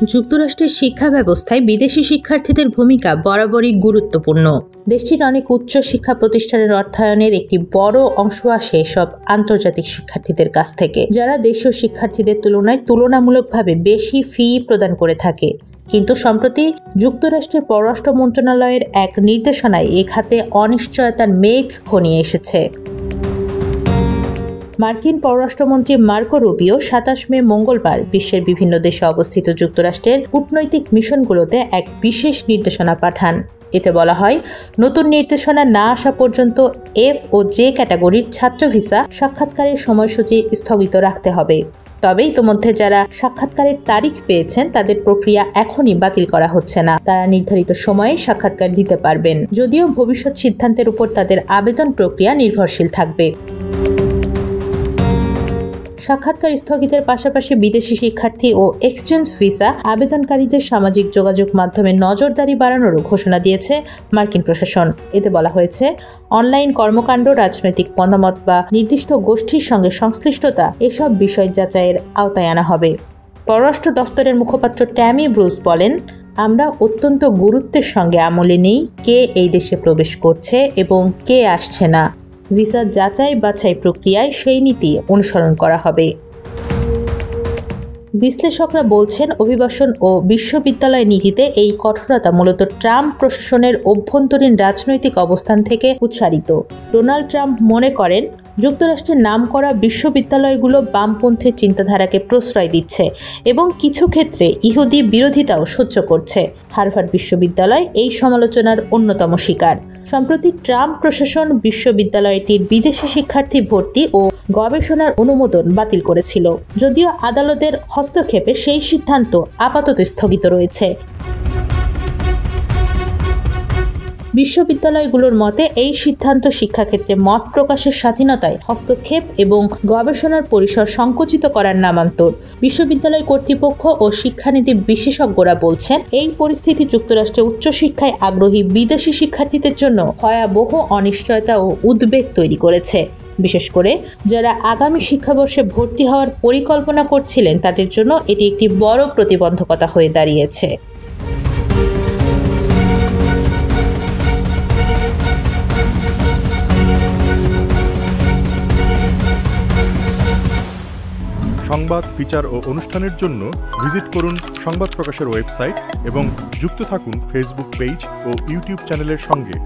যুক্তরাষ্ট্রের শিক্ষা ব্যবস্থায় বিদেশি শিক্ষার্থীদের ভূমিকা বরাবরই গুরুত্বপূর্ণ। দেশটির অনেক উচ্চ শিক্ষা প্রতিষ্ঠানের অর্থায়নের একটি বড় অংশ আসে সব আন্তর্জাতিক শিক্ষার্থীদের কাছ থেকে, যারা দেশীয় শিক্ষার্থীদের তুলনায় তুলনামূলকভাবে বেশি ফি প্রদান করে থাকে। কিন্তু সম্প্রতি যুক্তরাষ্ট্রের পররাষ্ট্র মন্ত্রণালয়ের এক নির্দেশনায় এ খাতে অনিশ্চয়তার মেঘ ঘনিয়ে এসেছে। মার্কিন পররাষ্ট্রমন্ত্রী মার্কো রুবিও ২৭ মে মঙ্গলবার বিশ্বের বিভিন্ন দেশে অবস্থিত যুক্তরাষ্ট্রের কূটনৈতিক মিশনগুলোতে এক বিশেষ নির্দেশনা পাঠান। এতে বলা হয়, নতুন নির্দেশনা না আসা পর্যন্ত এফ ও জে ক্যাটাগরির ছাত্র ভিসা সাক্ষাৎকারের সময়সূচি স্থগিত রাখতে হবে। তবে ইতোমধ্যে যারা সাক্ষাৎকারের তারিখ পেয়েছেন তাদের প্রক্রিয়া এখনই বাতিল করা হচ্ছে না। তারা নির্ধারিত সময়ে সাক্ষাৎকার দিতে পারবেন, যদিও ভবিষ্যৎ সিদ্ধান্তের উপর তাদের আবেদন প্রক্রিয়া নির্ভরশীল থাকবে। সাক্ষাৎকার স্থগিতের পাশাপাশি বিদেশি শিক্ষার্থী ও এক্সচেঞ্জ ভিসা আবেদনকারীদের সামাজিক যোগাযোগ মাধ্যমে নজরদারি বাড়ানোরও ঘোষণা দিয়েছে মার্কিন প্রশাসন। এতে বলা হয়েছে, অনলাইন কর্মকাণ্ড, রাজনৈতিক মতামত বা নির্দিষ্ট গোষ্ঠীর সঙ্গে সংশ্লিষ্টতা এসব বিষয় যাচাইয়ের আওতায় আনা হবে। পররাষ্ট্র দপ্তরের মুখপাত্র ট্যামি ব্রুস বলেন, আমরা অত্যন্ত গুরুত্বের সঙ্গে আমলে নেই কে এই দেশে প্রবেশ করছে এবং কে আসছে না। ভিসা যাচাই বাছাই প্রক্রিয়ায় সেই নীতি অনুসরণ করা হবে। বিশ্লেষকরা বলছেন, অভিবাসন ও বিশ্ববিদ্যালয় নীতিতে এই কঠোরতা মূলত ট্রাম্প প্রশাসনের অভ্যন্তরীণ রাজনৈতিক অবস্থান থেকে উৎসারিত। ডোনাল্ড ট্রাম্প মনে করেন, যুক্তরাষ্ট্রের নামকরা বিশ্ববিদ্যালয়গুলো বামপন্থী চিন্তাধারাকে প্রশ্রয় দিচ্ছে এবং কিছু ক্ষেত্রে ইহুদি বিরোধিতাও সহ্য করছে। হার্ভার্ড বিশ্ববিদ্যালয় এই সমালোচনার অন্যতম শিকার। সম্প্রতি ট্রাম্প প্রশাসন বিশ্ববিদ্যালয়টির বিদেশি শিক্ষার্থী ভর্তি ও গবেষণার অনুমোদন বাতিল করেছিল, যদিও আদালতের হস্তক্ষেপে সেই সিদ্ধান্ত আপাতত স্থগিত রয়েছে। বিশ্ববিদ্যালয়গুলোর মতে এই সিদ্ধান্ত শিক্ষাক্ষেত্রে মত প্রকাশের স্বাধীনতায় হস্তক্ষেপ এবং গবেষণার পরিসর সংকুচিত করার নামান্তর। বিশ্ববিদ্যালয় কর্তৃপক্ষ ও শিক্ষানীতি বিশেষজ্ঞরা বলছেন, এই পরিস্থিতি যুক্তরাষ্ট্রে উচ্চশিক্ষায় আগ্রহী বিদেশি শিক্ষার্থীদের জন্য ভয়াবহ অনিশ্চয়তা ও উদ্বেগ তৈরি করেছে। বিশেষ করে যারা আগামী শিক্ষাবর্ষে ভর্তি হওয়ার পরিকল্পনা করছিলেন তাদের জন্য এটি একটি বড় প্রতিবন্ধকতা হয়ে দাঁড়িয়েছে। সংবাদ, ফিচার ও অনুষ্ঠানের জন্য ভিজিট করুন সংবাদ প্রকাশের ওয়েবসাইট এবং যুক্ত থাকুন ফেসবুক পেজ ও ইউটিউব চ্যানেলের সঙ্গে।